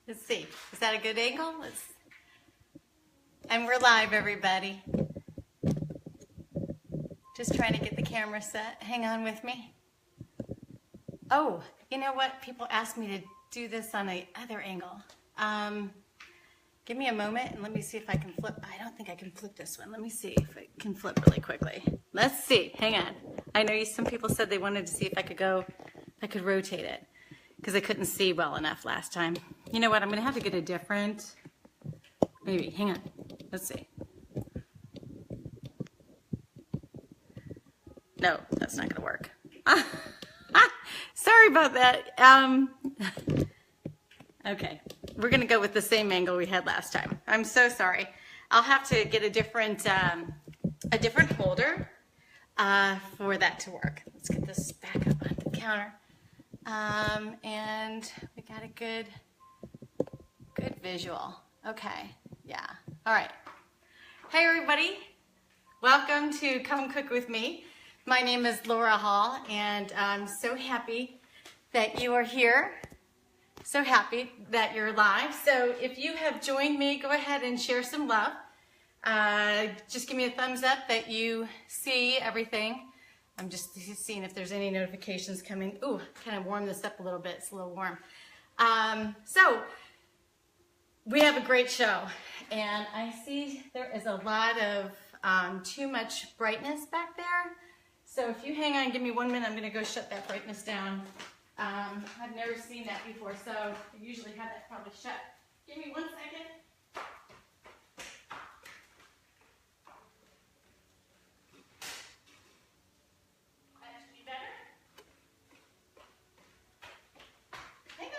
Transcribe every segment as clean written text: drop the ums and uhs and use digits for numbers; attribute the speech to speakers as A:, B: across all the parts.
A: Let's see. Is that a good angle? And we're live, everybody. Just trying to get the camera set. Hang on with me. Oh, you know what? People ask me to do this on the other angle. Give me a moment and let me see if I can flip. I don't think I can flip this one. Let me see if I can flip really quickly. Let's see. Hang on. I know some people said they wanted to see if I could rotate it because I couldn't see well enough last time. You know what? I'm going to have to get a different, maybe. Hang on. Let's see. No, that's not going to work. Sorry about that. Okay, we're going to go with the same angle we had last time. I'm so sorry. I'll have to get a different holder for that to work. Let's get this back up on the counter. And we got a good visual. Okay, yeah. All right. Hey, everybody. Welcome to Come Cook With Me. My name is Laura Hall, and I'm so happy that you are here. So happy that you're live. So if you have joined me, go ahead and share some love. Just give me a thumbs up that you see everything. I'm just seeing if there's any notifications coming. Ooh, kind of warm this up a little bit. It's a little warm. So we have a great show, and I see there is a lot of too much brightness back there. So if you hang on, give me 1 minute, I'm going to go shut that brightness down. I've never seen that before, so I usually have that probably shut. Give me 1 second. That should be better. Hang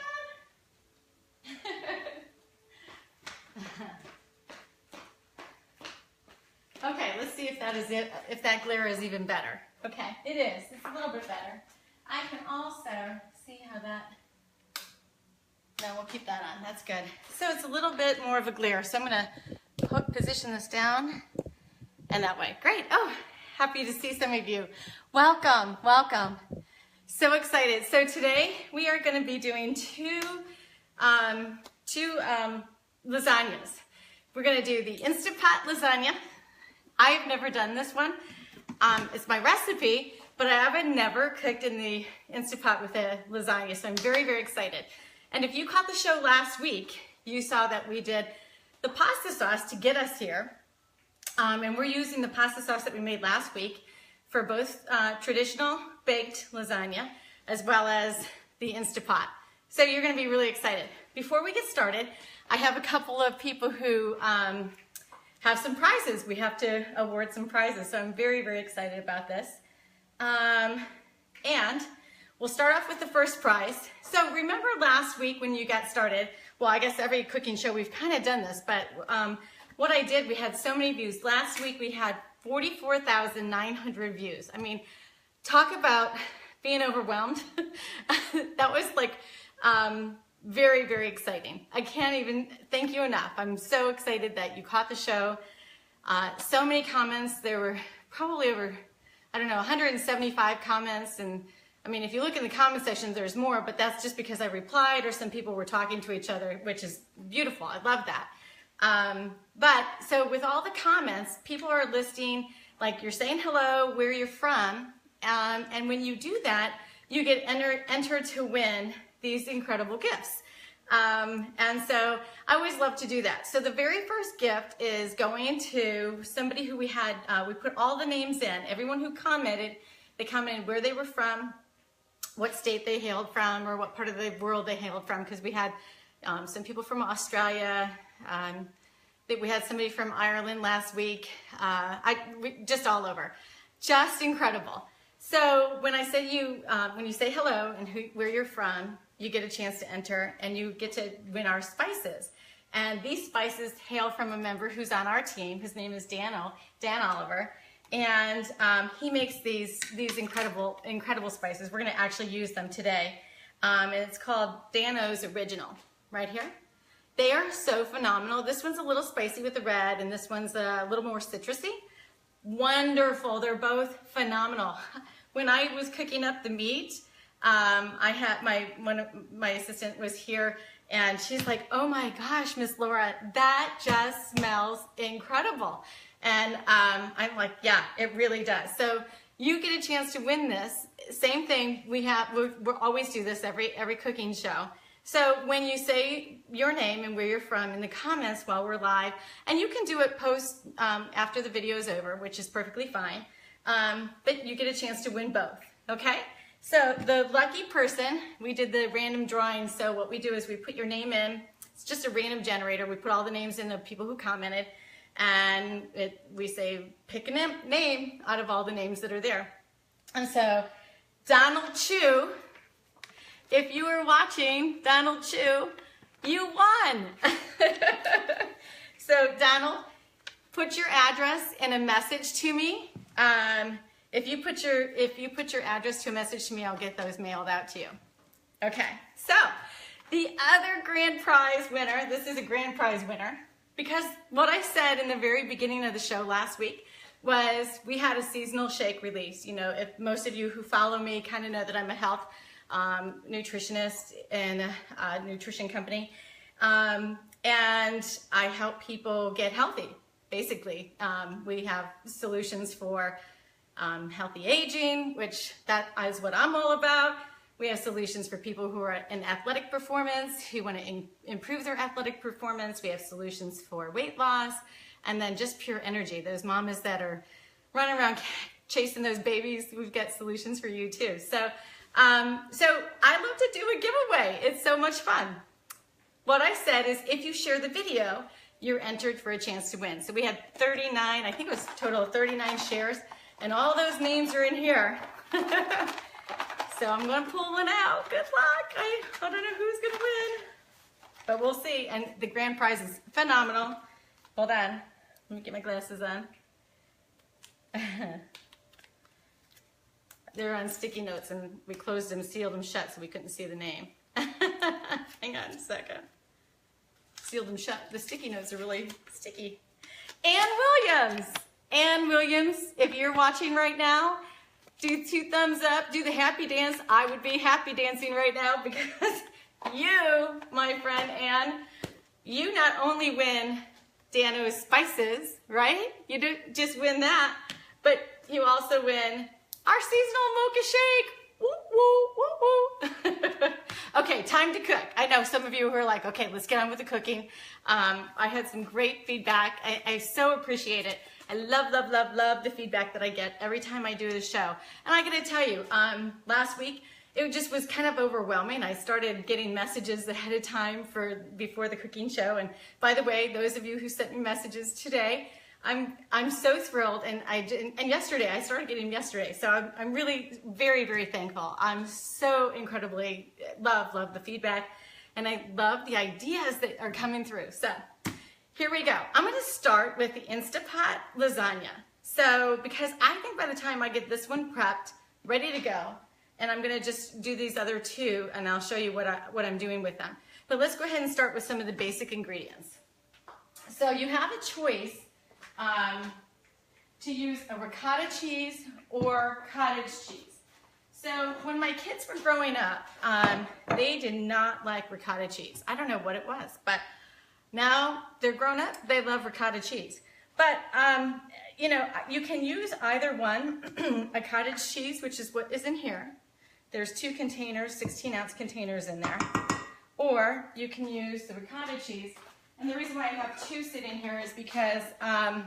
A: on. Okay, let's see if that is it, if that glare is even better. Okay, it is. It's a little bit better. I can also see how that, no, we'll keep that on. That's good. So it's a little bit more of a glare. So I'm going to position this down and that way. Great. Oh, happy to see some of you. Welcome, welcome. So excited. So today we are going to be doing two lasagnas. We're going to do the InstaPot lasagna. I've never done this one. It's my recipe, but I haven't never cooked in the InstaPot with a lasagna, so I'm very, very excited. And if you caught the show last week, you saw that we did the pasta sauce to get us here. And we're using the pasta sauce that we made last week for both traditional baked lasagna as well as the InstaPot. So you're going to be really excited. Before we get started, I have a couple of people who have some prizes. We have to award some prizes, so I'm very, very excited about this. And we'll start off with the first prize. So remember last week when you got started, well, I guess every cooking show we've kind of done this, but what I did, we had so many views. Last week we had 44,900 views. I mean, talk about being overwhelmed. That was like very, very exciting. I can't even thank you enough. I'm so excited that you caught the show. So many comments. There were probably over, I don't know, 175 comments. And I mean, if you look in the comment section, there's more, but that's just because I replied or some people were talking to each other, which is beautiful. I love that. But so with all the comments, people are listing, like you're saying hello, where you're from. And when you do that, you get entered to win these incredible gifts. And so I always love to do that. So the very first gift is going to somebody who we had, we put all the names in. Everyone who commented, they commented where they were from, what state they hailed from, or what part of the world they hailed from, because we had some people from Australia. We had somebody from Ireland last week. Just all over. Just incredible. So when I say when you say hello and where you're from, you get a chance to enter and you get to win our spices. And these spices hail from a member who's on our team. His name is Dan Oliver. And he makes these incredible spices. We're going to actually use them today. And it's called Dano's Original, right here. They are so phenomenal. This one's a little spicy with the red, and this one's a little more citrusy. Wonderful. They're both phenomenal. When I was cooking up the meat, I had my assistant was here And she's like, oh my gosh, Miss Laura, that just smells incredible. And I'm like, yeah, it really does. So you get a chance to win this. Same thing, we always do this every cooking show. So when you say your name and where you're from in the comments while we're live, and you can do it post after the video is over, which is perfectly fine, but you get a chance to win both, okay? So the lucky person, we did the random drawing, so what we do is we put your name in. It's just a random generator. We put all the names in of people who commented, and we say pick a name out of all the names that are there. And so Donald Chu, if you were watching, Donald Chu, you won. So Donald, put your address in a message to me. If you put your address to a message to me, I'll get those mailed out to you. Okay, so the other grand prize winner, this is a grand prize winner, because what I said in the very beginning of the show last week was we had a seasonal shake release. You know, if most of you who follow me kind of know that I'm a health nutritionist in a nutrition company, and I help people get healthy. Basically, we have solutions for healthy aging, which that is what I'm all about. We have solutions for people who are in athletic performance, who want to improve their athletic performance. We have solutions for weight loss, and then just pure energy. Those mamas that are running around chasing those babies, we've got solutions for you too. So I love to do a giveaway. It's so much fun. What I said is if you share the video, you're entered for a chance to win. So we had 39, I think it was a total of 39 shares, and all those names are in here. So I'm gonna pull one out. Good luck. I don't know who's gonna win, but we'll see. And the grand prize is phenomenal. Hold on, let me get my glasses on. They're on sticky notes, and we closed them, sealed them shut, so we couldn't see the name. Hang on a second. Sealed them shut. The sticky notes are really sticky. Ann Williams. Ann Williams, if you're watching right now, do 2 thumbs up, do the happy dance. I would be happy dancing right now because you, my friend Ann, you not only win Dano's Spices, right? You do just win that, but you also win our seasonal mocha shake. Woo, woo, woo, woo. Okay, time to cook. I know some of you who are like, okay, let's get on with the cooking. I had some great feedback. I so appreciate it. I love, love, love, love the feedback that I get every time I do the show. And I gotta tell you, last week, it just was kind of overwhelming. I started getting messages ahead of time before the cooking show. And by the way, those of you who sent me messages today, I'm so thrilled. And yesterday, I started getting them yesterday. So I'm really very, very thankful. I'm so incredibly love the feedback. And I love the ideas that are coming through. So here we go. I'm gonna start with the InstaPot Lasagna. So, because I think by the time I get this one prepped, ready to go, and I'm gonna just do these other 2, and I'll show you what I'm doing with them. But let's go ahead and start with some of the basic ingredients. So you have a choice to use a ricotta cheese or cottage cheese. So when my kids were growing up, they did not like ricotta cheese. I don't know what it was, but now they're grown up, they love ricotta cheese. But, you know, you can use either one, a cottage cheese, which is what is in here. There's 2 containers, 16-ounce containers in there. Or you can use the ricotta cheese. And the reason why I have 2 sitting here is because I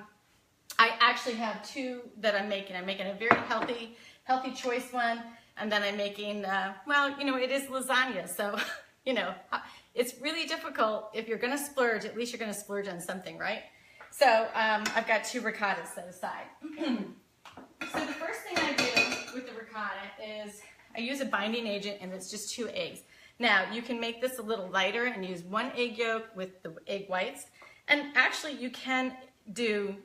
A: actually have 2 that I'm making. I'm making a very healthy choice one. And then I'm making, well, you know, it is lasagna. So, you know, it's really difficult. If you're going to splurge, at least you're going to splurge on something, right? So I've got 2 ricottas set aside. So the first thing I do with the ricotta is I use a binding agent, and it's just 2 eggs. Now, you can make this a little lighter and use 1 egg yolk with the egg whites. And actually, you can do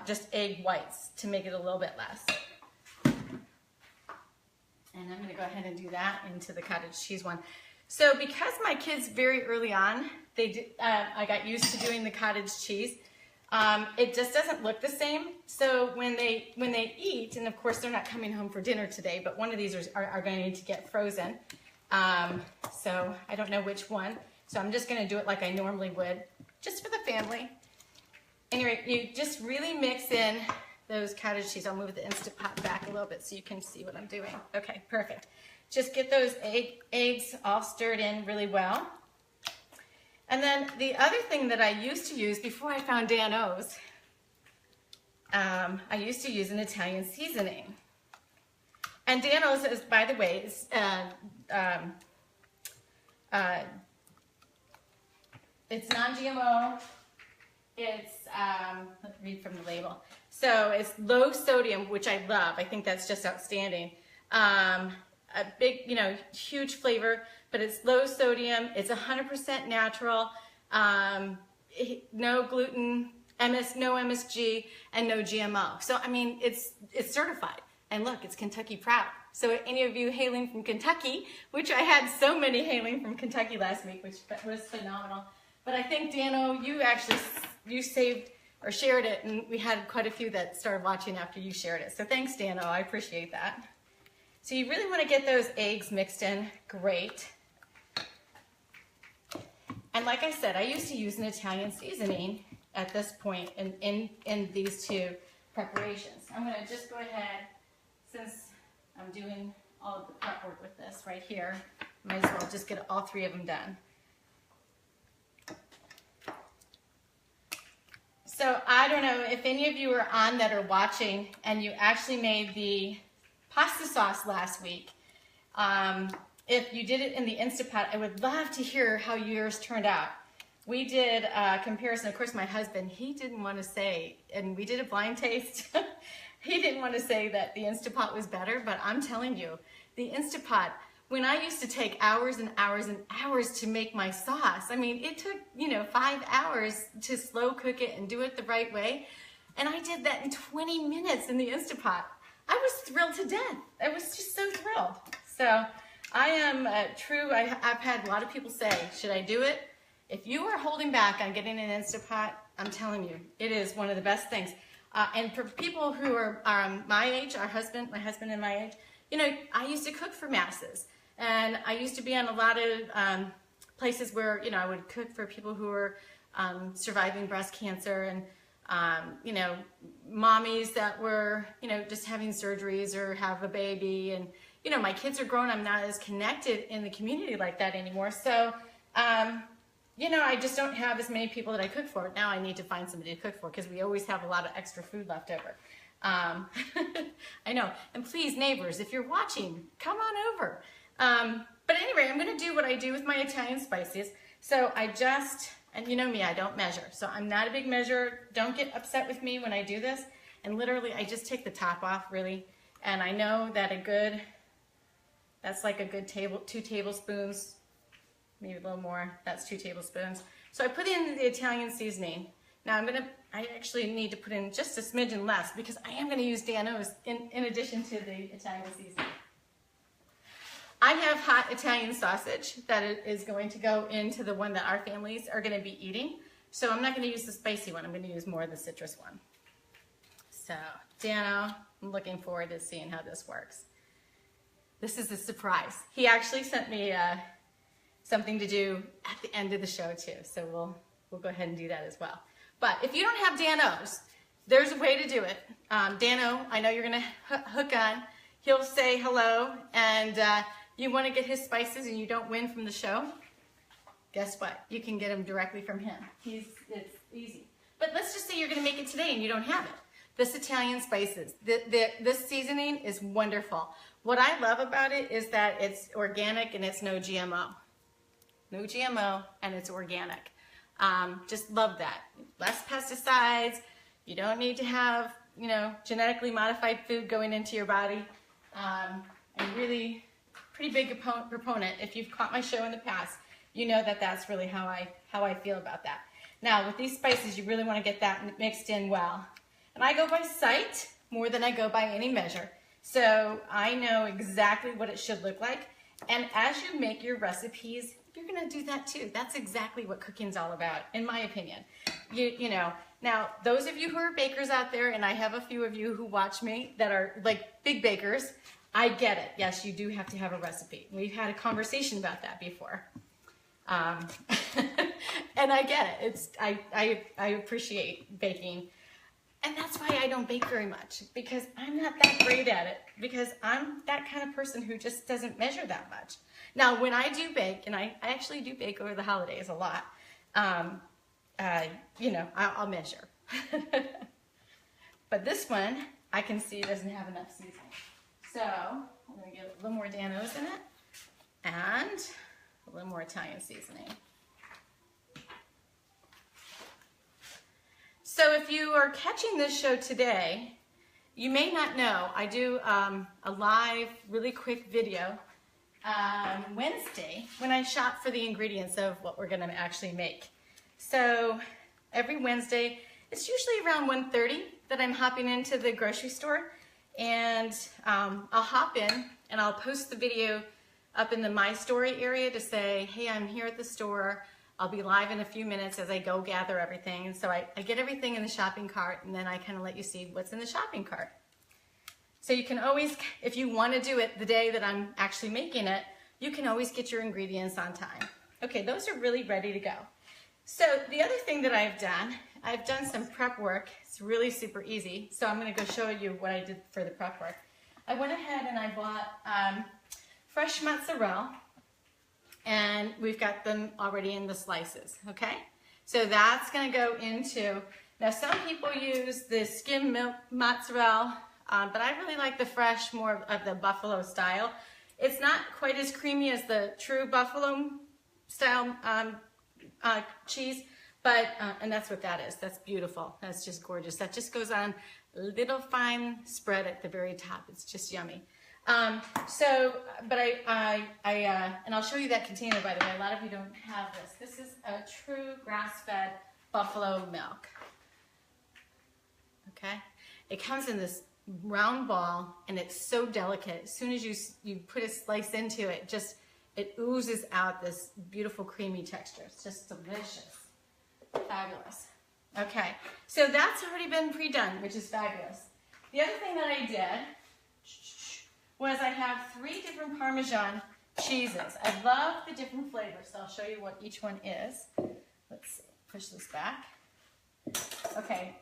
A: just egg whites to make it a little bit less. And I'm going to go ahead and do that into the cottage cheese one. So because my kids very early on, I got used to doing the cottage cheese, it just doesn't look the same. So when they eat, and of course they're not coming home for dinner today, but one of these are going to get frozen. So I don't know which one. So I'm just gonna do it like I normally would, just for the family. Anyway, you just really mix in those cottage cheese. I'll move the InstaPot back a little bit so you can see what I'm doing. Okay, perfect. Just get those eggs all stirred in really well. And then the other thing that I used to use before I found Dan-O's, I used to use an Italian seasoning. And Dan-O's is, by the way, it's non-GMO. It's, let's read from the label. So it's low sodium, which I love. I think that's just outstanding. A big, huge flavor, but it's low sodium. It's 100% natural. No gluten, no MSG, and no GMO. So, I mean, it's certified. And look, it's Kentucky proud. So any of you hailing from Kentucky, which I had so many hailing from Kentucky last week, which was phenomenal. But I think, Dan-O, you saved or shared it, and we had quite a few that started watching after you shared it. So thanks, Dan-O, I appreciate that. So you really want to get those eggs mixed in great. And like I said, I used to use an Italian seasoning at this point in these two preparations. I'm going to just go ahead, since I'm doing all of the prep work with this right here, might as well just get all three of them done. So I don't know if any of you are on that are watching and you actually made the pasta sauce last week. If you did it in the InstaPot, I would love to hear how yours turned out. We did a comparison. Of course, my husband, he didn't want to say, and we did a blind taste. He didn't want to say that the InstaPot was better, but I'm telling you, the InstaPot, when I used to take hours and hours and hours to make my sauce, I mean, it took, 5 hours to slow cook it and do it the right way. And I did that in 20 minutes in the InstaPot. I was thrilled to death. I was just so thrilled. So I am true. I've had a lot of people say, should I do it? If you are holding back on getting an InstaPot, I'm telling you, it is one of the best things. And for people who are my age, my husband and my age, I used to cook for masses. And I used to be on a lot of places where, I would cook for people who were surviving breast cancer and, mommies that were, just having surgeries or have a baby. And, my kids are grown. I'm not as connected in the community like that anymore. So, I just don't have as many people that I cook for. Now I need to find somebody to cook for because we always have a lot of extra food left over. I know. And please, neighbors, if you're watching, come on over. But anyway, I'm going to do what I do with my Italian spices. So and you know me, I don't measure. So I'm not a big measurer. Don't get upset with me when I do this. And literally, I just take the top off, really. And I know that that's like a good 2 tablespoons, maybe a little more. That's 2 tablespoons. So I put in the Italian seasoning. Now I actually need to put in just a smidgen less because I am going to use Dan-O's in addition to the Italian seasoning. I have hot Italian sausage that is going to go into the one that our families are going to be eating. So I'm not going to use the spicy one. I'm going to use more of the citrus one. So, Dan-O, I'm looking forward to seeing how this works. This is a surprise. He actually sent me something to do at the end of the show too. So we'll go ahead and do that as well. But if you don't have Dan-O's, there's a way to do it. Dan-O, I know you're going to hook on. He'll say hello, and you want to get his spices and you don't win from the show, guess what? You can get them directly from him. It's easy. But let's just say you're going to make it today and you don't have it. This Italian spices, this seasoning is wonderful. What I love about it is that it's organic and it's no GMO. No GMO and it's organic. Just love that. Less pesticides. You don't need to have, genetically modified food going into your body. I'm really pretty big proponent. If you've caught my show in the past, you know that that's really how I feel about that. Now with these spices, you really want to get that mixed in well. And I go by sight more than I go by any measure. So I know exactly what it should look like. And as you make your recipes, you're going to do that too. That's exactly what cooking's all about, in my opinion. Now those of you who are bakers out there, and I have a few of you who watch me that are like big bakers, I get it. Yes, you do have to have a recipe. We've had a conversation about that before. And I get it. I appreciate baking. And that's why I don't bake very much, because I'm not that great at it, because I'm that kind of person who just doesn't measure that much. Now, when I do bake, and I actually do bake over the holidays a lot, you know, I'll measure. But this one, I can see doesn't have enough seasoning. So I'm going to get a little more Dano's in it, and a little more Italian seasoning. So if you are catching this show today, you may not know, I do a live, really quick video Wednesday when I shop for the ingredients of what we're gonna actually make. So every Wednesday, it's usually around 1:30 that I'm hopping into the grocery store, and I'll hop in and I'll post the video up in the My Story area to say, hey, I'm here at the store. I'll be live in a few minutes as I go gather everything. So I get everything in the shopping cart, and then I kind of let you see what's in the shopping cart. So you can always, if you want to do it the day that I'm actually making it, you can always get your ingredients on time. Okay, those are really ready to go. So the other thing that I've done some prep work. It's really super easy. So I'm going to go show you what I did for the prep work. I went ahead and I bought fresh mozzarella. And we've got them already in the slices, okay? So that's gonna go into, now some people use the skim milk mozzarella, but I really like the fresh, more of the buffalo style. It's not quite as creamy as the true buffalo style cheese, but, and that's what that is. That's beautiful. That's just gorgeous. That just goes on a little fine spread at the very top. It's just yummy. And I'll show you that container, by the way. A lot of you don't have this. This is a true grass-fed buffalo milk. Okay? It comes in this round ball, and it's so delicate. As soon as you put a slice into it, it oozes out this beautiful creamy texture. It's just delicious. Fabulous. Okay, so that's already been pre-done, which is fabulous. The other thing that I did was I have 3 different Parmesan cheeses. I love the different flavors, so I'll show you what each one is. Let's see, push this back. Okay,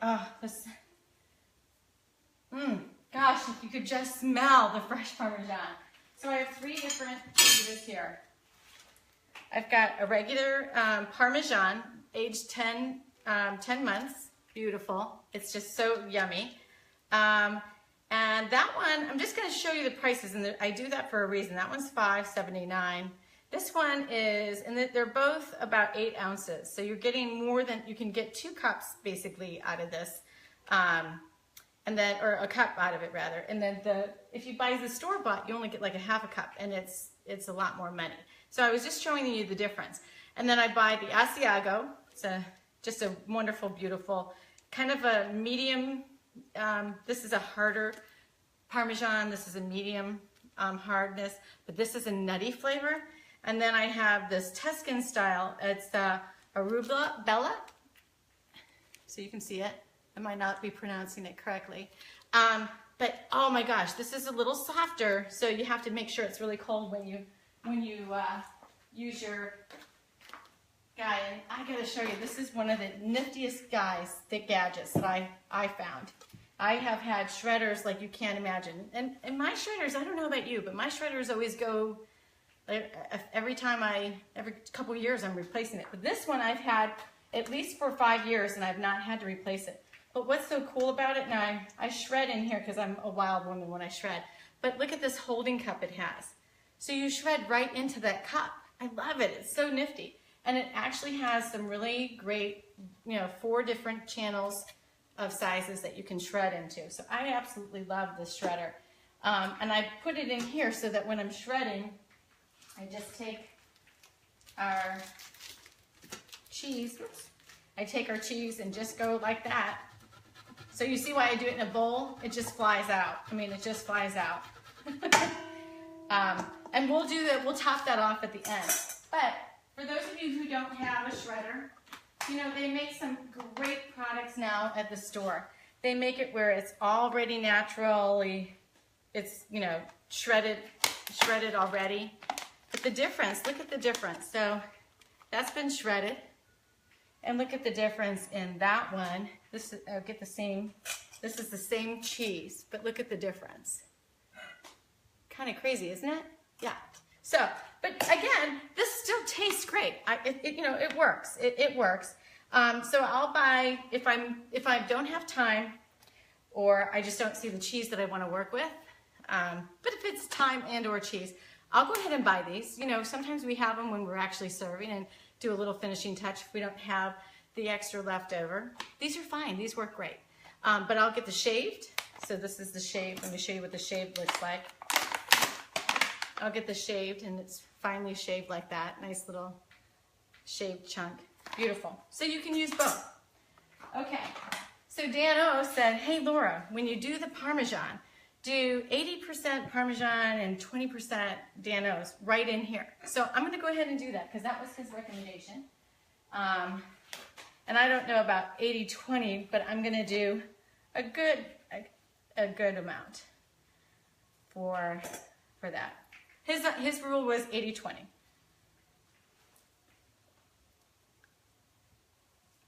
A: gosh, if you could just smell the fresh Parmesan. So I have 3 different cheeses here. I've got a regular Parmesan, aged 10 months, beautiful. It's just so yummy. And that one, I'm just going to show you the prices, and I do that for a reason. That one's $5.79. This one is, and they're both about 8 ounces. So you're getting more than, you can get 2 cups basically out of this, and then, or a cup out of it rather. And then if you buy the store-bought, you only get like a half a cup, and it's a lot more money. So I was just showing you the difference. And then I buy the Asiago. It's just a wonderful, beautiful, kind of a medium. This is a harder Parmesan. This is a medium hardness, but this is a nutty flavor. And then I have this Tuscan style. It's Arabella. So you can see it. I might not be pronouncing it correctly. But oh my gosh, this is a little softer. So you have to make sure it's really cold when you use your guy. And I gotta show you, this is one of the niftiest gadgets that I found. I have had shredders like you can't imagine. And my shredders, I don't know about you, but my shredders always go, every couple of years I'm replacing it. But this one I've had at least for 5 years, and I've not had to replace it. But what's so cool about it, now I shred in here because I'm a wild woman when I shred, but look at this holding cup it has. So you shred right into that cup. I love it, it's so nifty. And it actually has some really great, 4 different channels of sizes that you can shred into. So I absolutely love this shredder. And I put it in here so that when I'm shredding, I just take our cheese. I take our cheese and just go like that. So you see why I do it in a bowl? It just flies out. I mean, it just flies out. And we'll top that off at the end. But for those of you who don't have a shredder, they make some great products now at the store. They make it where it's already naturally, it's, shredded already. But the difference, look at the difference. So that's been shredded. And look at the difference in that one. This is, get the same, this is the same cheese, but look at the difference. Kind of crazy, isn't it? Yeah. So, but again, this still tastes great. It works. It works. So I'll buy, if I don't have time, or I just don't see the cheese that I want to work with. But if it's time and or cheese, I'll go ahead and buy these. You know, sometimes we have them when we're actually serving and do a little finishing touch if we don't have the extra left over. These are fine. These work great. But I'll get the shaved. So this is the shaved. Let me show you what the shaved looks like. I'll get the shaved, and it's finely shaved like that. Nice little shaved chunk. Beautiful. So you can use both. Okay. So Dan O said, hey Laura, when you do the Parmesan, do 80% Parmesan and 20% Dan O's right in here. So I'm going to go ahead and do that because that was his recommendation. And I don't know about 80-20, but I'm going to do a good amount for that. His rule was 80-20.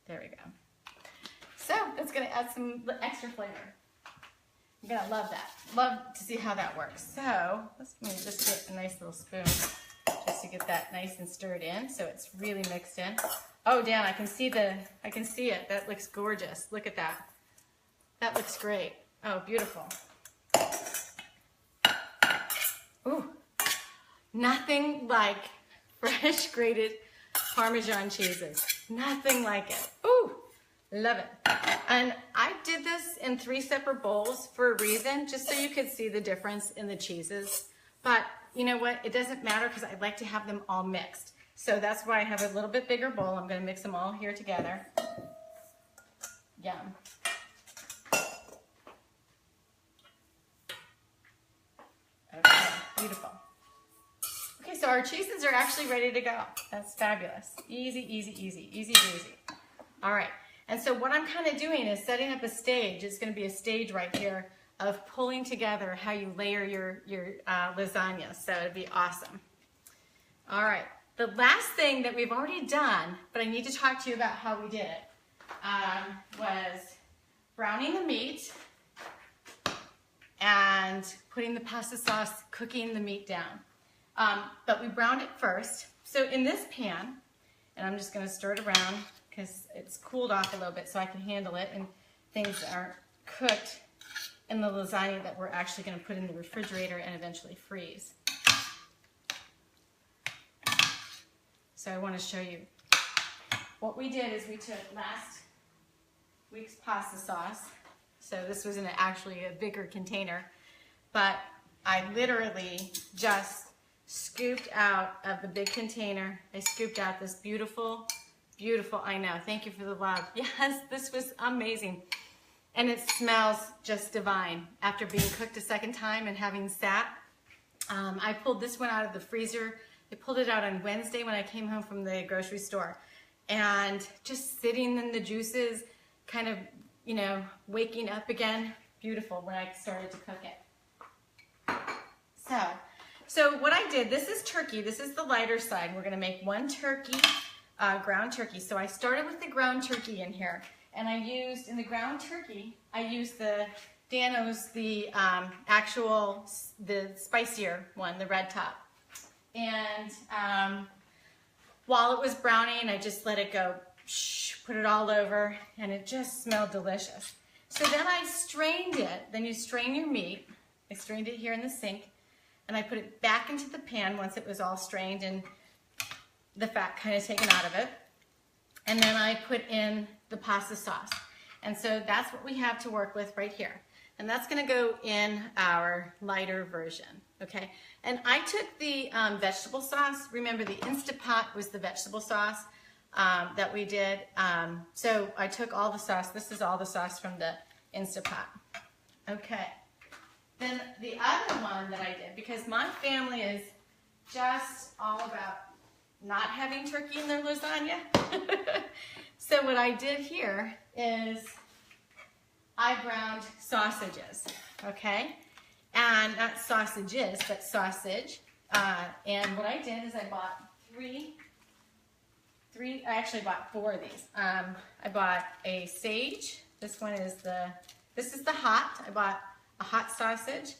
A: There we go. So that's going to add some extra flavor. You're going to love that. Love to see how that works. So let me just get a nice little spoon just to get that nice and stirred in so it's really mixed in. Oh, Dan, I can see it. That looks gorgeous. Look at that. That looks great. Oh, beautiful. Ooh. Nothing like fresh grated Parmesan cheeses. Nothing like it. Ooh, love it. And I did this in 3 separate bowls for a reason, just so you could see the difference in the cheeses. But you know what? It doesn't matter because I like to have them all mixed. So that's why I have a little bit bigger bowl. I'm going to mix them all here together. Yum. Okay, beautiful. Okay, so our cheeses are actually ready to go. That's fabulous. Easy, easy, easy, easy breezy. All right, and so what I'm kind of doing is setting up a stage. It's going to be a stage right here of pulling together how you layer your lasagna. So it'd be awesome. All right, the last thing that we've already done, but I need to talk to you about how we did it, was browning the meat and putting the pasta sauce, cooking the meat down. But we browned it first. So in this pan, and I'm just going to stir it around because it's cooled off a little bit so I can handle it and things aren't cooked in the lasagna that we're actually going to put in the refrigerator and eventually freeze. So I want to show you. What we did is we took last week's pasta sauce. So this was in actually a bigger container, but I literally just scooped out of the big container. I scooped out this beautiful, beautiful, I know, thank you for the love. Yes, this was amazing. And it smells just divine. After being cooked a second time and having sat, I pulled this one out of the freezer. I pulled it out on Wednesday when I came home from the grocery store. And just sitting in the juices, kind of, you know, waking up again. Beautiful when I started to cook it. So what I did, this is turkey. This is the lighter side. We're gonna make 1 turkey, ground turkey. So I started with the ground turkey in here. And I used, in the ground turkey, I used the Dan O's, the spicier one, the red top. And while it was browning, I just let it go, put it all over, and it just smelled delicious. So then I strained it. Then you strain your meat. I strained it here in the sink, and I put it back into the pan once it was all strained and the fat kind of taken out of it. And then I put in the pasta sauce. And so that's what we have to work with right here. And that's gonna go in our lighter version, okay? And I took the vegetable sauce. Remember, the InstaPot was the vegetable sauce that we did. So I took all the sauce. This is all the sauce from the InstaPot. Okay. Then the other one that I did, because my family is just all about not having turkey in their lasagna. So what I did here is I browned sausages, okay? And not sausages, but sausage. And what I did is I bought 3 I actually bought 4 of these. I bought a sage. This is the hot. I bought a hot sausage.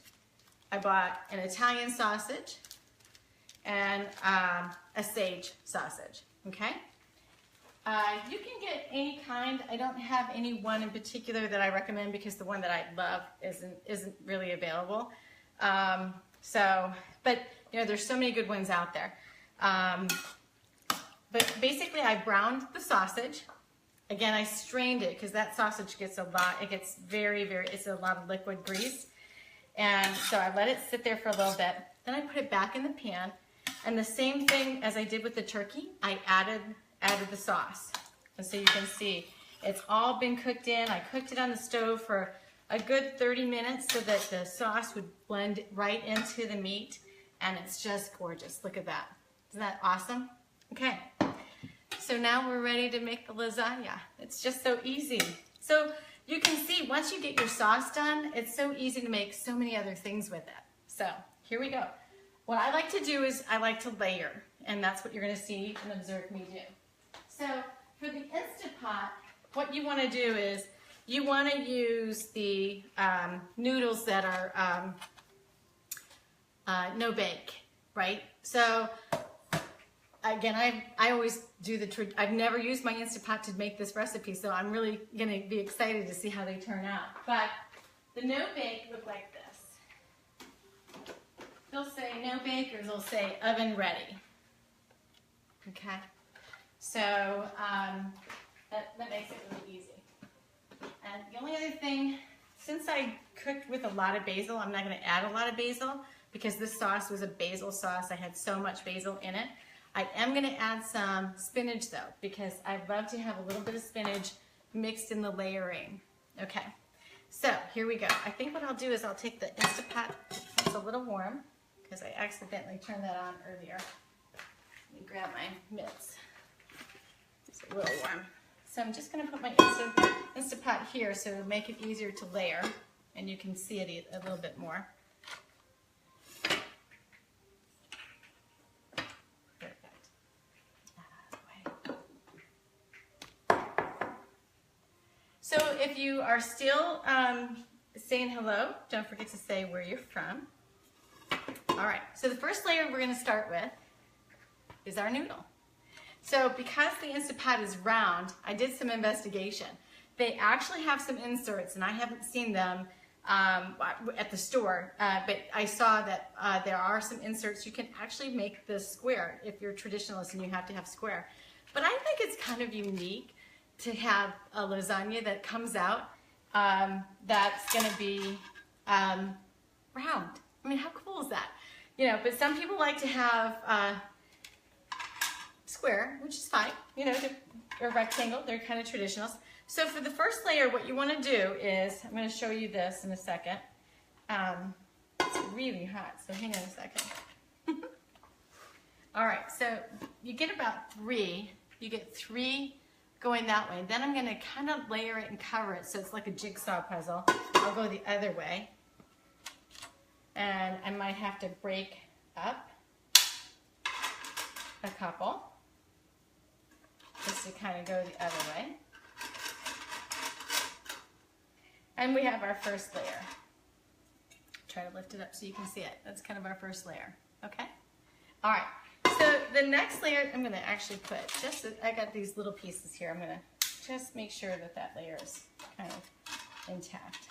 A: I bought an Italian sausage and a sage sausage, okay? You can get any kind. I don't have any one in particular that I recommend because the one that I love isn't really available. But you know, there's so many good ones out there. But basically I browned the sausage. Again, I strained it because that sausage gets a lot, it gets it's a lot of liquid grease. And so I let it sit there for a little bit. Then I put it back in the pan. And the same thing as I did with the turkey, I added the sauce. And so you can see it's all been cooked in. I cooked it on the stove for a good 30 minutes so that the sauce would blend right into the meat. And it's just gorgeous. Look at that. Isn't that awesome? Okay. So now we're ready to make the lasagna. It's just so easy. So you can see once you get your sauce done, it's so easy to make so many other things with it. So here we go. What I like to do is I like to layer, and that's what you're going to see and observe me do. So for the InstaPot, what you want to do is you want to use the noodles that are no-bake, right? So again, I always do I've never used my InstaPot to make this recipe, so I'm really going to be excited to see how they turn out. But the no-bake look like this. They'll say no-bake or they'll say oven ready. Okay? So that makes it really easy. And the only other thing, since I cooked with a lot of basil, I'm not going to add a lot of basil because this sauce was a basil sauce. I had so much basil in it. I am going to add some spinach though, because I love to have a little bit of spinach mixed in the layering. Okay, so here we go. I think what I'll do is I'll take the InstaPot. It's a little warm because I accidentally turned that on earlier. Let me grab my mitts. It's a little warm. So I'm just going to put my InstaPot here so it'll make it easier to layer and you can see it a little bit more. So if you are still saying hello, don't forget to say where you're from. All right, so the first layer we're going to start with is our noodle. So because the InstaPot is round, I did some investigation. They actually have some inserts, and I haven't seen them at the store, but I saw that there are some inserts. You can actually make this square if you're a traditionalist and you have to have square. But I think it's kind of unique to have a lasagna that comes out that's going to be round. I mean, how cool is that? You know, but some people like to have square, which is fine. You know, or rectangle. They're kind of traditionals. So for the first layer, what you want to do is, I'm going to show you this in a second. It's really hot, so hang on a second. All right, so you get about 3. You get 3 going that way. Then I'm going to kind of layer it and cover it so it's like a jigsaw puzzle. I'll go the other way. And I might have to break up a couple just to kind of go the other way. And we have our first layer. Try to lift it up so you can see it. That's kind of our first layer. Okay? All right. So the next layer, I'm going to actually put I got these little pieces here. I'm going to just make sure that that layer is kind of intact.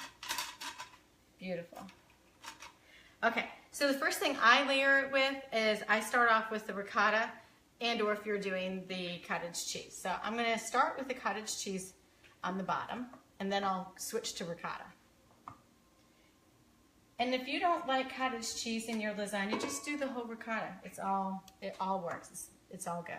A: Beautiful. Okay, so the first thing I layer it with is I start off with the ricotta or if you're doing the cottage cheese. So I'm going to start with the cottage cheese on the bottom and then I'll switch to ricotta. And if you don't like cottage cheese in your lasagna, just do the whole ricotta. It all works. It's all good.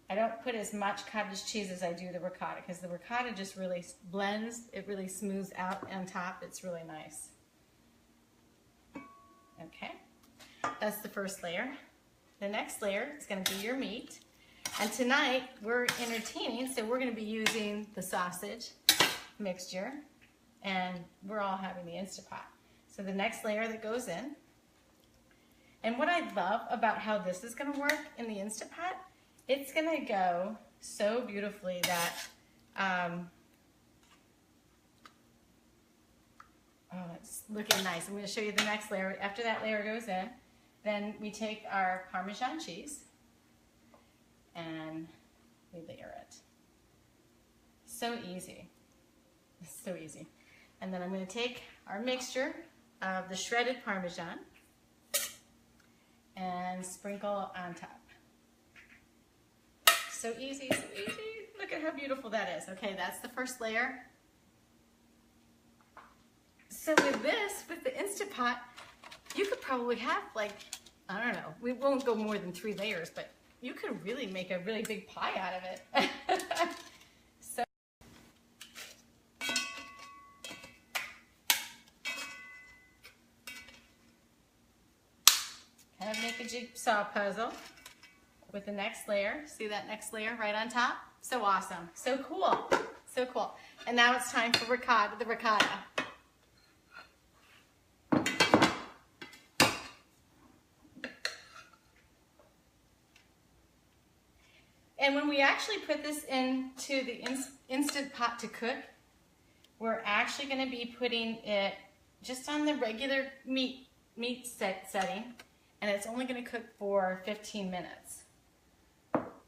A: I don't put as much cottage cheese as I do the ricotta because the ricotta just really blends. It really smooths out on top. It's really nice. Okay, that's the first layer. The next layer is going to be your meat. And tonight we're entertaining, so we're going to be using the sausage mixture. And we're all having the InstaPot. So the next layer that goes in. And what I love about how this is going to work in the InstaPot it's gonna go so beautifully that, oh, it's looking nice. I'm gonna show you the next layer. After that layer goes in, then we take our Parmesan cheese and we layer it. So easy, so easy. And then I'm gonna take our mixture of the shredded Parmesan and sprinkle on top. So easy, so easy. Look at how beautiful that is. Okay, that's the first layer. So with this, with the InstaPot, you could probably have like, I don't know, we won't go more than 3 layers, but you could really make a really big pie out of it. So kind of make a jigsaw puzzle with the next layer. See that next layer right on top? So awesome, so cool, so cool. And now it's time for ricotta, the ricotta. And when we actually put this into the Instant Pot to cook, we're actually going to be putting it just on the regular meat setting, and it's only going to cook for 15 minutes.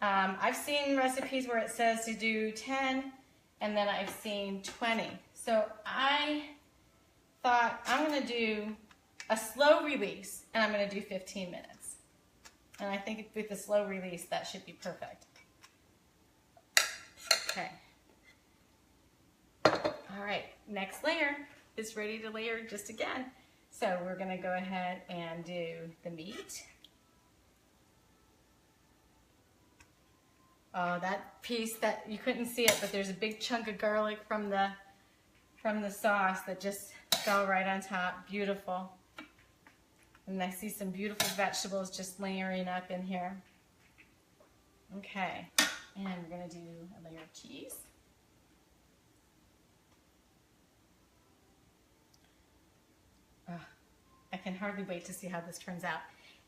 A: I've seen recipes where it says to do 10, and then I've seen 20. So I thought I'm going to do a slow release, and I'm going to do 15 minutes. And I think with the slow release, that should be perfect. Okay. All right, next layer is ready to layer just again. So we're gonna go ahead and do the meat. Oh, that piece that you couldn't see it, but there's a big chunk of garlic from the sauce that just fell right on top. Beautiful. And I see some beautiful vegetables just layering up in here. Okay. And we're going to do a layer of cheese. Oh, I can hardly wait to see how this turns out.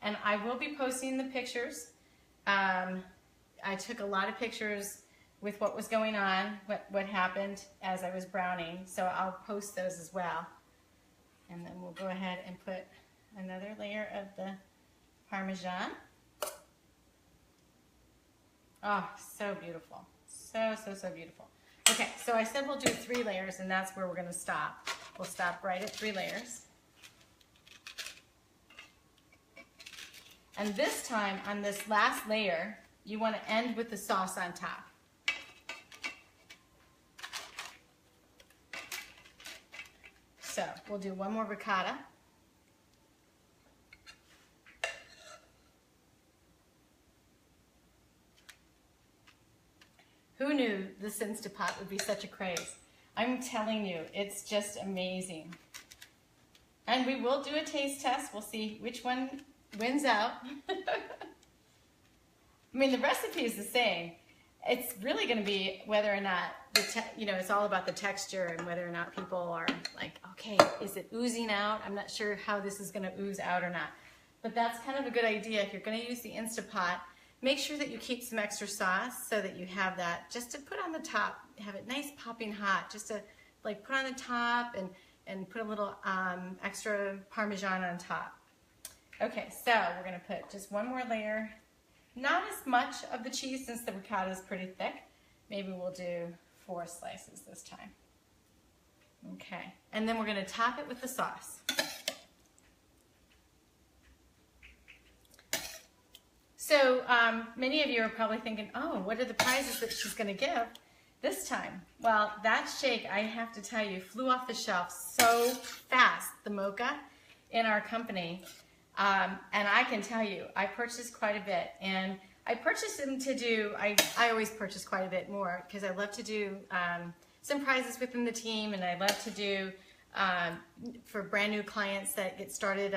A: And I will be posting the pictures. I took a lot of pictures with what was going on, what happened as I was browning. So I'll post those as well. And then we'll go ahead and put another layer of the Parmesan. Oh, so beautiful. So, so, so beautiful. Okay, so I said we'll do 3 layers, and that's where we're going to stop. We'll stop right at 3 layers. And this time, on this last layer, you want to end with the sauce on top. So we'll do one more ricotta. Who knew this InstaPot would be such a craze? I'm telling you, it's just amazing. And we will do a taste test. We'll see which one wins out. I mean, the recipe is the same. It's really going to be whether or not, it's all about the texture and whether or not people are like, okay, is it oozing out? I'm not sure how this is going to ooze out or not. But that's kind of a good idea. If you're going to use the InstaPot, make sure that you keep some extra sauce so that you have that just to put on the top. Have it nice popping hot, just to like put on the top and put a little extra Parmesan on top. Okay, so we're gonna put just one more layer. Not as much of the cheese since the ricotta is pretty thick. Maybe we'll do 4 slices this time. Okay, and then we're gonna top it with the sauce. So many of you are probably thinking, oh, what are the prizes that she's going to give this time? Well, that shake, I have to tell you, flew off the shelf so fast, the mocha in our company. And I can tell you, I purchased quite a bit. And I purchased them to do, I always purchase quite a bit more because I love to do some prizes within the team, and I love to do for brand new clients that get started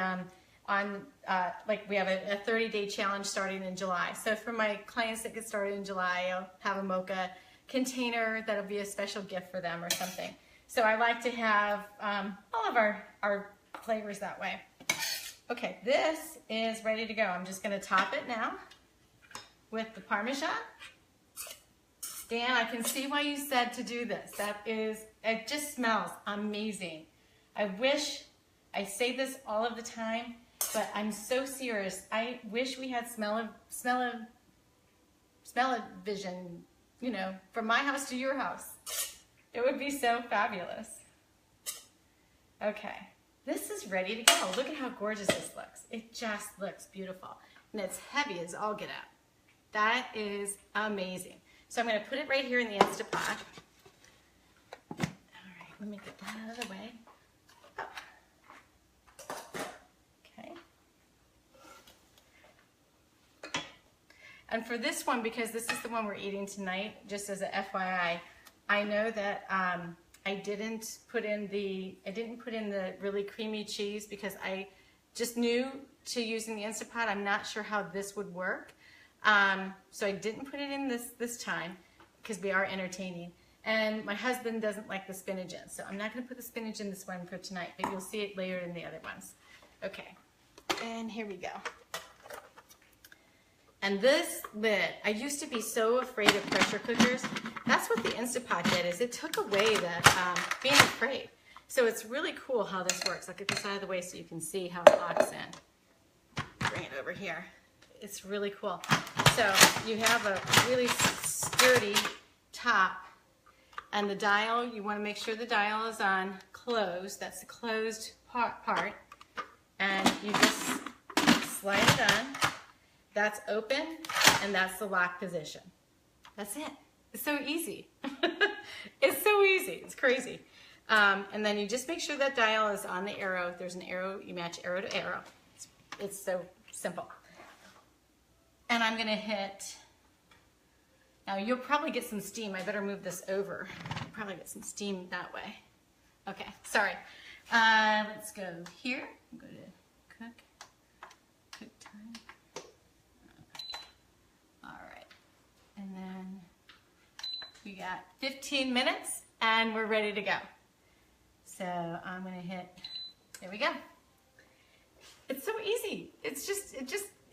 A: like we have a 30-day challenge starting in July. So for my clients that get started in July, I'll have a mocha container that'll be a special gift for them or something. So I like to have all of our flavors that way. Okay, this is ready to go. I'm just going to top it now. with the Parmesan. Dan, I can see why you said to do this. It just smells amazing. I wish, I say this all of the time, but I'm so serious. I wish we had smell-o-vision, you know, from my house to your house. It would be so fabulous. Okay, this is ready to go. Look at how gorgeous this looks. It just looks beautiful. And it's heavy as all get out. That is amazing. So I'm going to put it right here in the InstaPot. All right, let me get that out of the way. Oh. Okay. And for this one, because this is the one we're eating tonight, just as a FYI, I know that I didn't put in the really creamy cheese because I just new to using the InstaPot. I'm not sure how this would work. So I didn't put it in this time because we are entertaining. And my husband doesn't like the spinach in, so I'm not going to put the spinach in this one for tonight, but you'll see it later in the other ones. Okay, and here we go. And this lid, I used to be so afraid of pressure cookers. That's what the InstaPot did, is it took away the being afraid. So it's really cool how this works. I'll get this out of the way so you can see how it locks in. Bring it over here. It's really cool. So you have a really sturdy top, and the dial, you want to make sure the dial is on closed. That's the closed part. And you just slide it on. That's open, and that's the lock position. That's it. It's so easy. It's so easy. It's crazy. And then you just make sure that dial is on the arrow. If there's an arrow, you match arrow to arrow. It's so simple. And I'm gonna hit, now you'll probably get some steam. I better move this over. You'll probably get some steam that way. Okay, sorry. Let's go here. I'm going to cook time. All right, and then we got 15 minutes and we're ready to go. So I'm gonna hit, there we go. It's so easy.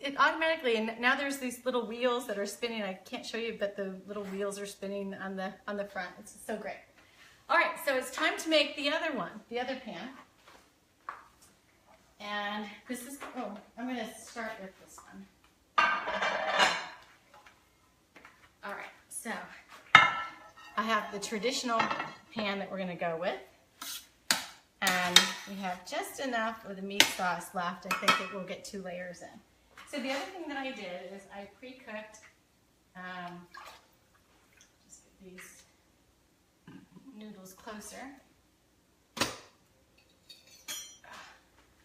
A: It automatically, and now there's these little wheels that are spinning. I can't show you, but the little wheels are spinning on the front. It's so great. All right, so it's time to make the other one, the other pan. And this is, oh, I'm gonna start with this one. All right, so I have the traditional pan that we're gonna go with. And we have just enough of the meat sauce left. I think it will get 2 layers in. So the other thing that I did is I pre-cooked, just get these noodles closer.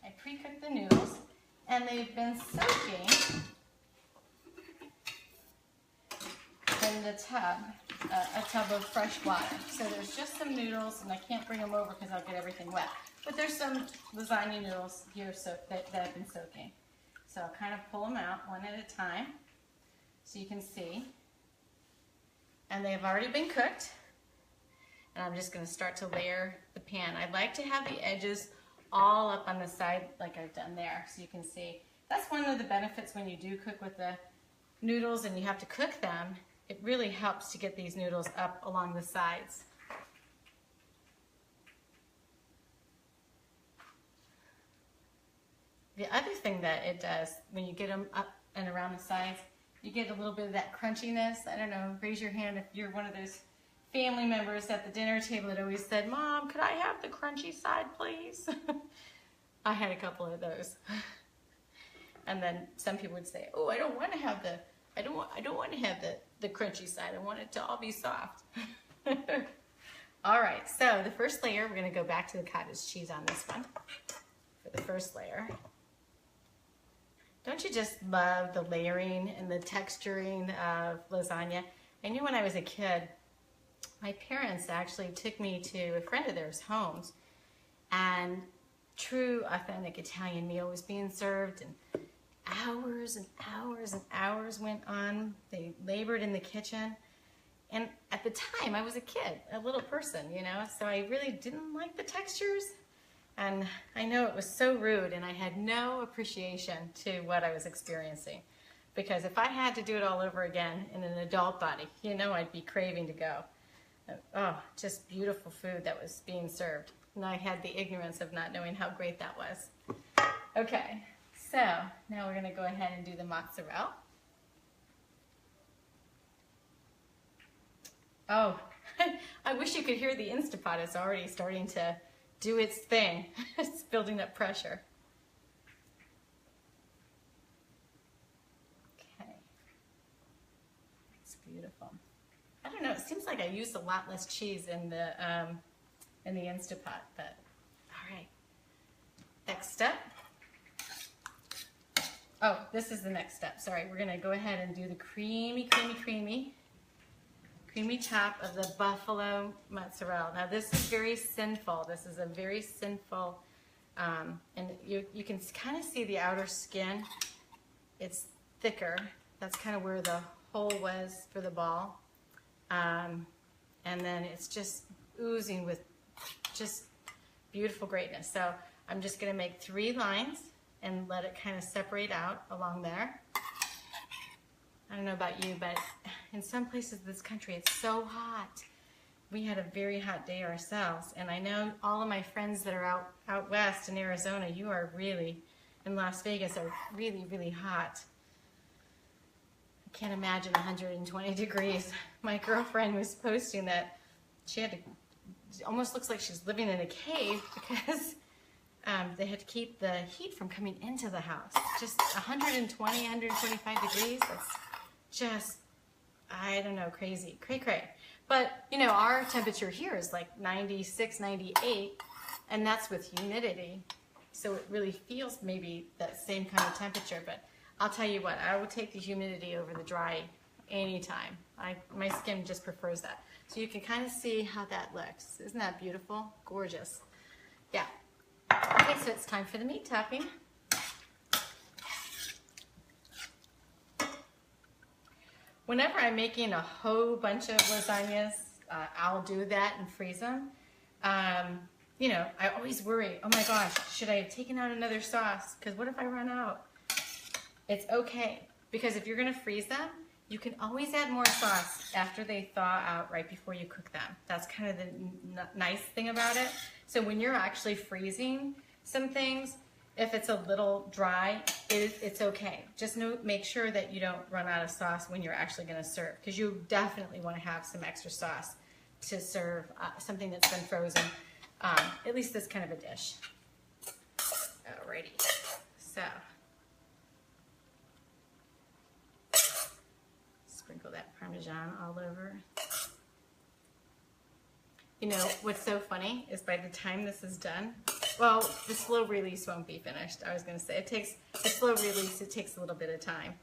A: I pre-cooked the noodles, and they've been soaking in the tub, a tub of fresh water. So there's just some noodles, and I can't bring them over because I'll get everything wet. But there's some lasagna noodles here that have been soaking. So I'll kind of pull them out one at a time so you can see. And they've already been cooked. And I'm just going to start to layer the pan. I'd like to have the edges all up on the side like I've done there so you can see. That's one of the benefits when you do cook with the noodles and you have to cook them. It really helps to get these noodles up along the sides. The other thing that it does, when you get them up and around the sides, you get a little bit of that crunchiness. I don't know, raise your hand if you're one of those family members at the dinner table that always said, "Mom, could I have the crunchy side, please?" I had a couple of those. And then some people would say, "Oh, I don't want to have the crunchy side. I want it to all be soft." All right, so the first layer, we're going to go back to the cottage cheese on this one for the first layer. Don't you just love the layering and the texturing of lasagna? I knew when I was a kid, my parents actually took me to a friend of theirs' homes, and true, authentic Italian meal was being served, and hours and hours and hours went on. They labored in the kitchen. And at the time, I was a kid, a little person, you know, so I really didn't like the textures. And I know it was so rude, and I had no appreciation to what I was experiencing. because if I had to do it all over again in an adult body, you know I'd be craving to go. Oh, just beautiful food that was being served. And I had the ignorance of not knowing how great that was. Okay, so now we're gonna go ahead and do the mozzarella. Oh, I wish you could hear the InstaPot. It's already starting to do its thing. It's building up pressure. Okay, it's beautiful. I don't know, it seems like I used a lot less cheese in the InstaPot, but all right. Next step. Oh, this is the next step. Sorry, we're gonna go ahead and do the creamy top of the buffalo mozzarella. Now this is very sinful. This is a very sinful, and you can kind of see the outer skin. It's thicker. That's kind of where the hole was for the ball. And then it's just oozing with just beautiful greatness. So I'm just gonna make 3 lines and let it kind of separate out along there. I don't know about you, but in some places of this country, it's so hot. We had a very hot day ourselves, and I know all of my friends that are out west in Arizona, you are really, in Las Vegas, are really, really hot. I can't imagine 120 degrees. My girlfriend was posting that she had to, it almost looks like she's living in a cave because they had to keep the heat from coming into the house. Just 120, 125 degrees, that's just, I don't know, crazy, cray-cray. But, you know, our temperature here is like 96, 98, and that's with humidity. So it really feels maybe that same kind of temperature, but I'll tell you what, I will take the humidity over the dry anytime. My skin just prefers that. So you can kind of see how that looks. Isn't that beautiful? Gorgeous. Yeah. Okay, so it's time for the meat topping. Whenever I'm making a whole bunch of lasagnas, I'll do that and freeze them. You know, I always worry, oh my gosh, should I have taken out another sauce? Because what if I run out? It's okay, because if you're gonna freeze them, you can always add more sauce after they thaw out right before you cook them. That's kind of the nice thing about it. So when you're actually freezing some things, if it's a little dry, it's okay. Just make sure that you don't run out of sauce when you're actually gonna serve, because you definitely wanna have some extra sauce to serve something that's been frozen, at least this kind of a dish. Alrighty, so. Sprinkle that Parmesan all over. You know, what's so funny is by the time this is done, well, the slow release won't be finished. I was gonna say, it takes a little bit of time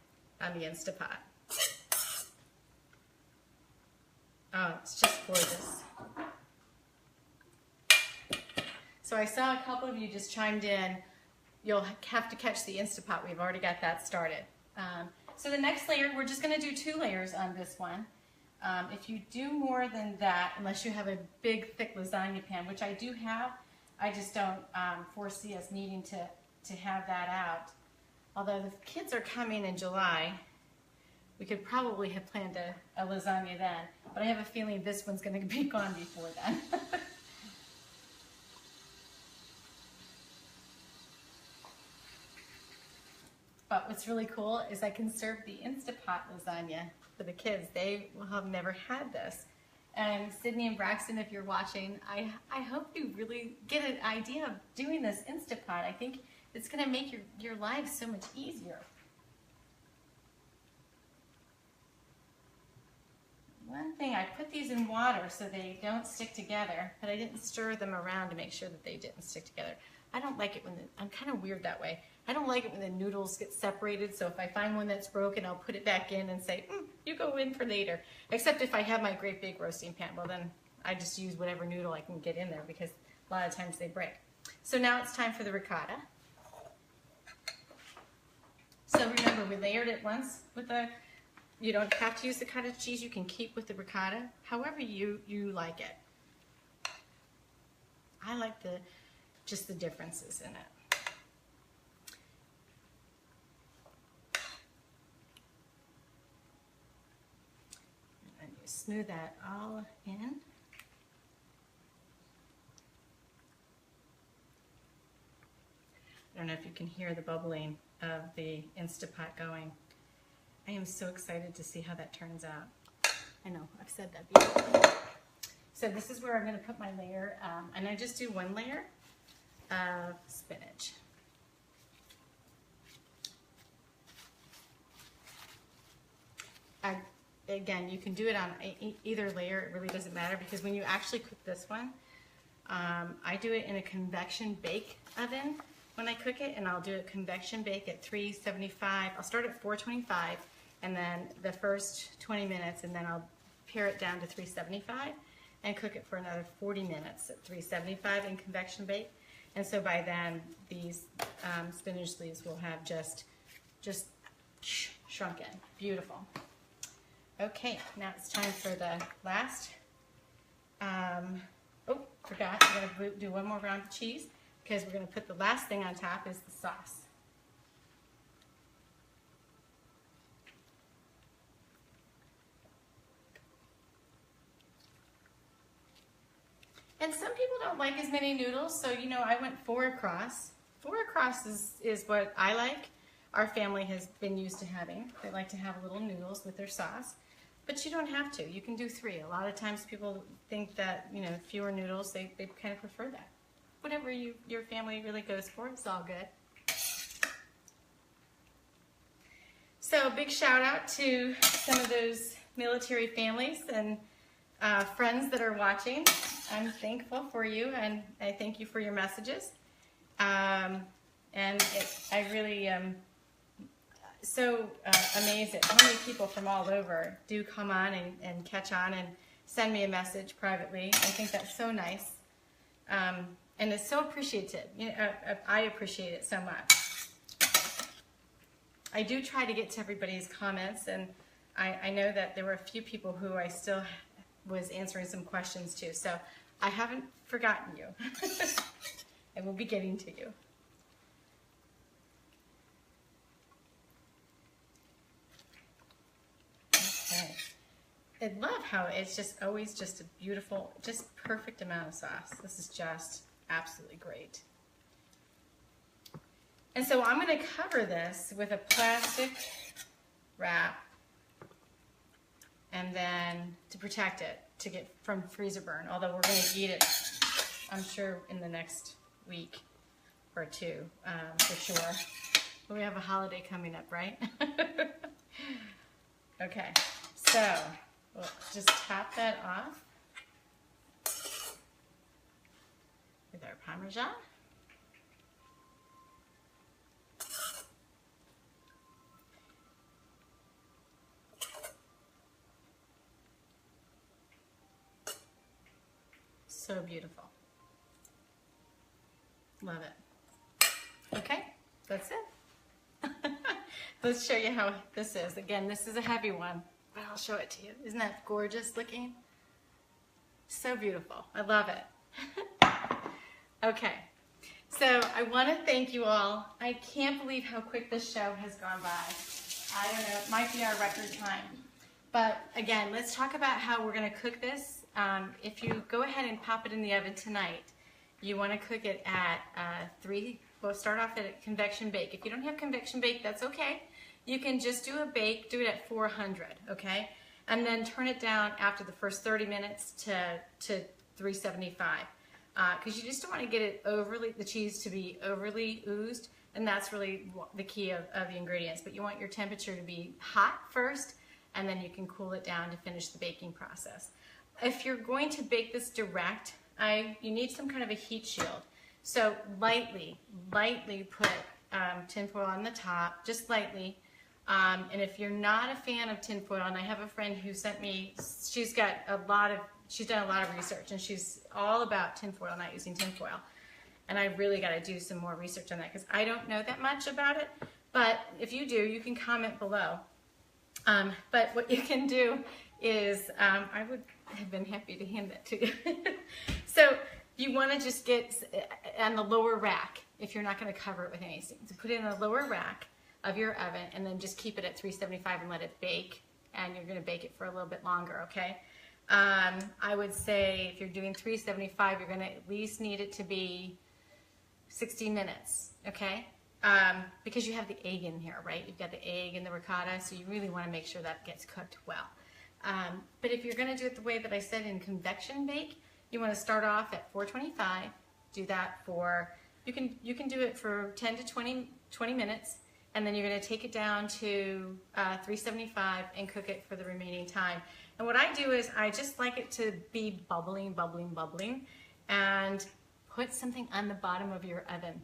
A: on the InstaPot. Oh, it's just gorgeous. So I saw a couple of you just chimed in. You'll have to catch the InstaPot. We've already got that started. So the next layer, we're just gonna do 2 layers on this one. If you do more than that, unless you have a big thick lasagna pan, which I do have, I just don't foresee us needing to have that out. Although the kids are coming in July, we could probably have planned a lasagna then, but I have a feeling this one's gonna be gone before then. But what's really cool is I can serve the InstaPot lasagna for the kids. They will have never had this. And Sydney and Braxton, if you're watching, I hope you really get an idea of doing this InstaPot. I think it's gonna make your life so much easier. One thing, I put these in water so they don't stick together, but I didn't stir them around to make sure that they didn't stick together. I don't like it when I'm kind of weird that way. I don't like it when the noodles get separated, so if I find one that's broken, I'll put it back in and say, you go in for later. Except if I have my great big roasting pan, well then I just use whatever noodle I can get in there because a lot of times they break. So now it's time for the ricotta. So remember, we layered it once with you don't have to use the cottage cheese, you can keep with the ricotta, however you like it. I like just the differences in it. smooth that all in. I don't know if you can hear the bubbling of the InstaPot going. I am so excited to see how that turns out. I know, I've said that before. So this is where I'm going to put my layer, and I just do one layer of spinach. Again, you can do it on either layer. It really doesn't matter, because when you actually cook this one, I do it in a convection bake oven when I cook it, and I'll do a convection bake at 375. I'll start at 425, and then the first 20 minutes, and then I'll pare it down to 375 and cook it for another 40 minutes at 375 in convection bake. And so by then, these spinach leaves will have just shrunken. Beautiful. Okay, now it's time for the last. Oh, forgot. We're going to do one more round of cheese, because we're going to put the last thing on top is the sauce. And some people don't like as many noodles, so you know, I went 4 across. 4 across is what I like. Our family has been used to having. They like to have little noodles with their sauce, but you don't have to. You can do 3. A lot of times people think that, you know, fewer noodles, they kind of prefer that. Whatever your family really goes for, it's all good. So big shout out to some of those military families and friends that are watching. I'm thankful for you, and I thank you for your messages. I really am so amazed at how many people from all over do come on and catch on and send me a message privately. I think that's so nice. And it's so appreciated. You know, I appreciate it so much. I do try to get to everybody's comments, and I know that there were a few people who I still was answering some questions to, so I haven't forgotten you. I will be getting to you. Okay. I love how it's just always just a beautiful, just perfect amount of sauce. This is just absolutely great. And so I'm going to cover this with a plastic wrap, and then to protect it, to get from freezer burn, although we're going to eat it, I'm sure, in the next week or 2, for sure. But we have a holiday coming up, right? Okay, so we'll just tap that off with our Parmesan. So beautiful. Love it. Okay, that's it. Let's show you how this is. Again, this is a heavy one, but I'll show it to you. Isn't that gorgeous looking? So beautiful. I love it. Okay, so I want to thank you all. I can't believe how quick this show has gone by. I don't know, it might be our record time. But again, let's talk about how we're going to cook this. If you go ahead and pop it in the oven tonight, you want to cook it at 3. We'll start off at a convection bake. If you don't have convection bake, that's okay. You can just do a bake, do it at 400, okay? And then turn it down after the first 30 minutes to 375. Because you just don't want to get it the cheese to be overly oozed, and that's really the key of the ingredients. But you want your temperature to be hot first, and then you can cool it down to finish the baking process. If you're going to bake this direct, you need some kind of a heat shield. So lightly put tinfoil on the top, just lightly. And if you're not a fan of tinfoil, and I have a friend who sent me, she's done a lot of research, and she's all about tinfoil, not using tinfoil. And I really got to do some more research on that, because I don't know that much about it. But if you do, you can comment below. But what you can do is, I would have been happy to hand that to you. So you want to just get on the lower rack, if you're not going to cover it with anything. So put it in the lower rack of your oven, and then just keep it at 375 and let it bake and you're gonna bake it for a little bit longer, okay? I would say if you're doing 375, you're gonna at least need it to be 60 minutes, okay? Because you have the egg in here, right? You've got the egg and the ricotta, so you really wanna make sure that gets cooked well. But if you're gonna do it the way that I said in convection bake, you wanna start off at 425, do that for, you can do it for 10 to 20 minutes, and then you're gonna take it down to 375 and cook it for the remaining time. And what I do is I just like it to be bubbling, bubbling, bubbling, and put something on the bottom of your oven.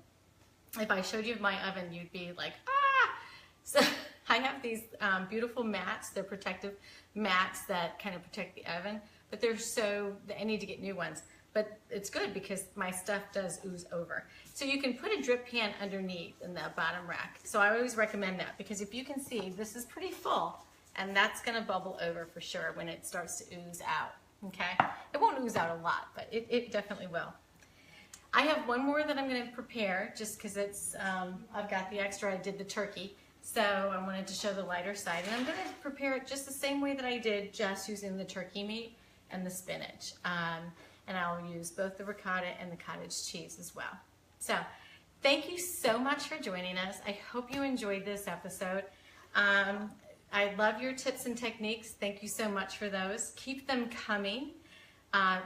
A: If I showed you my oven, you'd be like, ah! So I have these beautiful mats. They're protective mats that kind of protect the oven, but I need to get new ones. But it's good because my stuff does ooze over. So you can put a drip pan underneath in that bottom rack. So I always recommend that, because if you can see, this is pretty full, and that's gonna bubble over for sure when it starts to ooze out, okay? It won't ooze out a lot, but it definitely will. I have one more that I'm gonna prepare just because it's, I've got the extra, I did the turkey, so I wanted to show the lighter side. And I'm gonna prepare it just the same way that I did, just using the turkey meat and the spinach. And I'll use both the ricotta and the cottage cheese as well. So thank you so much for joining us. I hope you enjoyed this episode. I love your tips and techniques. Thank you so much for those. Keep them coming.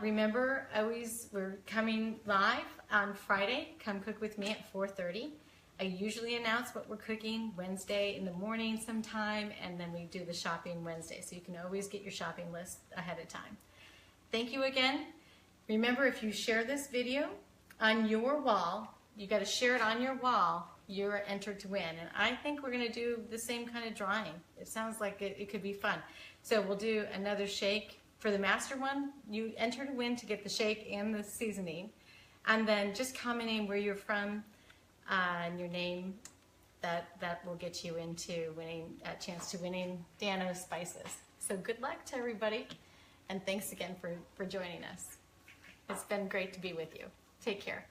A: Remember, we're coming live on Friday. Come cook with me at 4:30. I usually announce what we're cooking Wednesday in the morning sometime, and then we do the shopping Wednesday. So you can always get your shopping list ahead of time. Thank you again. Remember, if you share this video on your wall, you got to share it on your wall, you're entered to win. And I think we're going to do the same kind of drawing. It sounds like it could be fun. So we'll do another shake. For the master one, you enter to win to get the shake and the seasoning. And then just commenting where you're from and your name, that will get you into winning a chance to winning Dano's Spices. So good luck to everybody. And thanks again for joining us. It's been great to be with you. Take care.